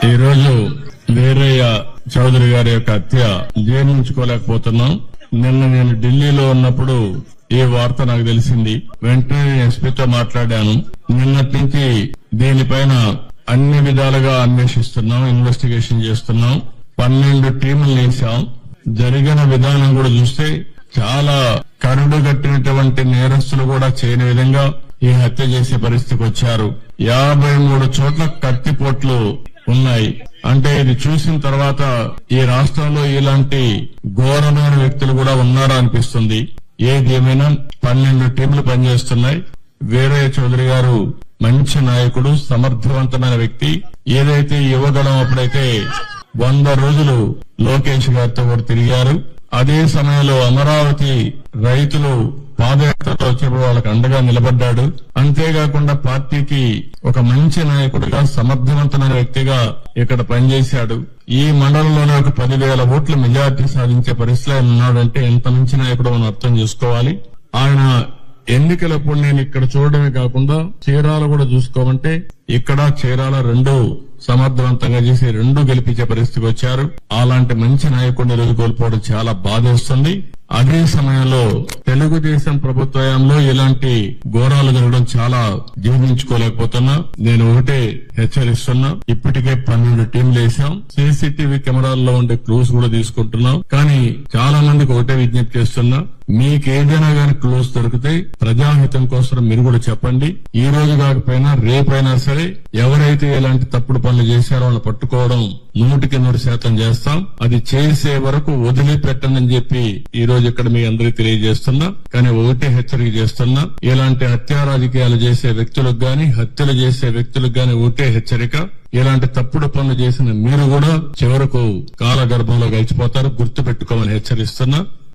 ఈరోజు వీరయ్య చౌదరి గారి యొక్క హత్య జీర్ణించుకోలేకపోతున్నాం. నిన్న నేను ఢిల్లీలో ఉన్నప్పుడు ఈ వార్త నాకు తెలిసింది. వెంటనే ఎస్పీతో మాట్లాడాను. నిన్నటి నుంచి దీనిపైన అన్ని విధాలుగా అన్వేషిస్తున్నాం, ఇన్వెస్టిగేషన్ చేస్తున్నాం. 12 టీములు వేశాం. జరిగిన విధానం కూడా చూస్తే చాలా కరుడు కట్టినటువంటి నేరస్తులు కూడా చేయని విధంగా ఈ హత్య చేసే పరిస్థితికి వచ్చారు. 53 చోట్ల కత్తిపోట్లు ఉన్నాయి. అంటే ఇది చూసిన తర్వాత ఈ రాష్ట్రంలో ఇలాంటి ఘోరమైన వ్యక్తులు కూడా ఉన్నారా అనిపిస్తుంది. ఏది ఏమైనా 12 టీంలు పనిచేస్తున్నాయి. వీరయ్య చౌదరి గారు మంచి నాయకుడు, సమర్థవంతమైన వ్యక్తి. ఏదైతే యువగళం అప్పుడైతే 100 రోజులు లోకేష్ గారితో కూడా తిరిగారు. అదే సమయంలో అమరావతి రైతులు పాదయాత్రలో వచ్చినప్పుడు వాళ్ళకి అండగా నిలబడ్డాడు. అంతేకాకుండా పార్టీకి ఒక మంచి నాయకుడిగా, సమర్థవంతమైన వ్యక్తిగా ఇక్కడ పనిచేశాడు. ఈ మండలంలోనే ఒక 10,000 ఓట్ల మెజార్టీ సాధించే పరిస్థితిలో ఉన్నాడంటే ఎంత మంచి నాయకుడు మనం అర్థం చేసుకోవాలి. ఆయన ఎన్నికలప్పుడు నేను ఇక్కడ చూడడమే కాకుండా చీరాల కూడా చూసుకోమంటే ఇక్కడ చీరాల 2 సమర్థవంతంగా చేసి 2 గెలిపించే పరిస్థితికి వచ్చారు. అలాంటి మంచి నాయకుడిని రోజు కోల్పోవడం చాలా బాధేస్తుంది. అదే సమయంలో తెలుగుదేశం ప్రభుత్వంలో ఇలాంటి ఘోరాలు జరగడం చాలా జీర్ణించుకోలేకపోతున్నా. నేను ఒకటే హెచ్చరిస్తున్నా. ఇప్పటికే 12 టీంలు వేసాం. సీసీటీవీ కెమెరాల్లో ఉండే క్లూస్ కూడా తీసుకుంటున్నాం. కానీ చాలా మందికి ఒకటే విజ్ఞప్తి చేస్తున్నా, మీకేదైనా గానీ క్లూస్ దొరికితే ప్రజాహితం కోసం మీరు కూడా చెప్పండి. ఈ రోజు కాకపోయినా రేపైనా సరే ఎవరైతే ఇలాంటి తప్పుడు పనులు చేశారో వాళ్ళని పట్టుకోవడం 100% చేస్తాం. అది చేసే వరకు వదిలిపెట్టనని చెప్పి ఈ రోజు ఇక్కడ మీ అందరికీ తెలియజేస్తున్నా. కానీ ఒకటే హెచ్చరిక చేస్తున్నా, ఇలాంటి హత్యా రాజకీయాలు చేసే వ్యక్తులకు గాని, హత్యలు చేసే వ్యక్తులకు గాని ఒకటే హెచ్చరిక, ఇలాంటి తప్పుడు పనులు చేసిన మీరు కూడా చివరకు కాలగర్భంలో గడిచిపోతారు. గుర్తు పెట్టుకోమని హెచ్చరిస్తున్నా.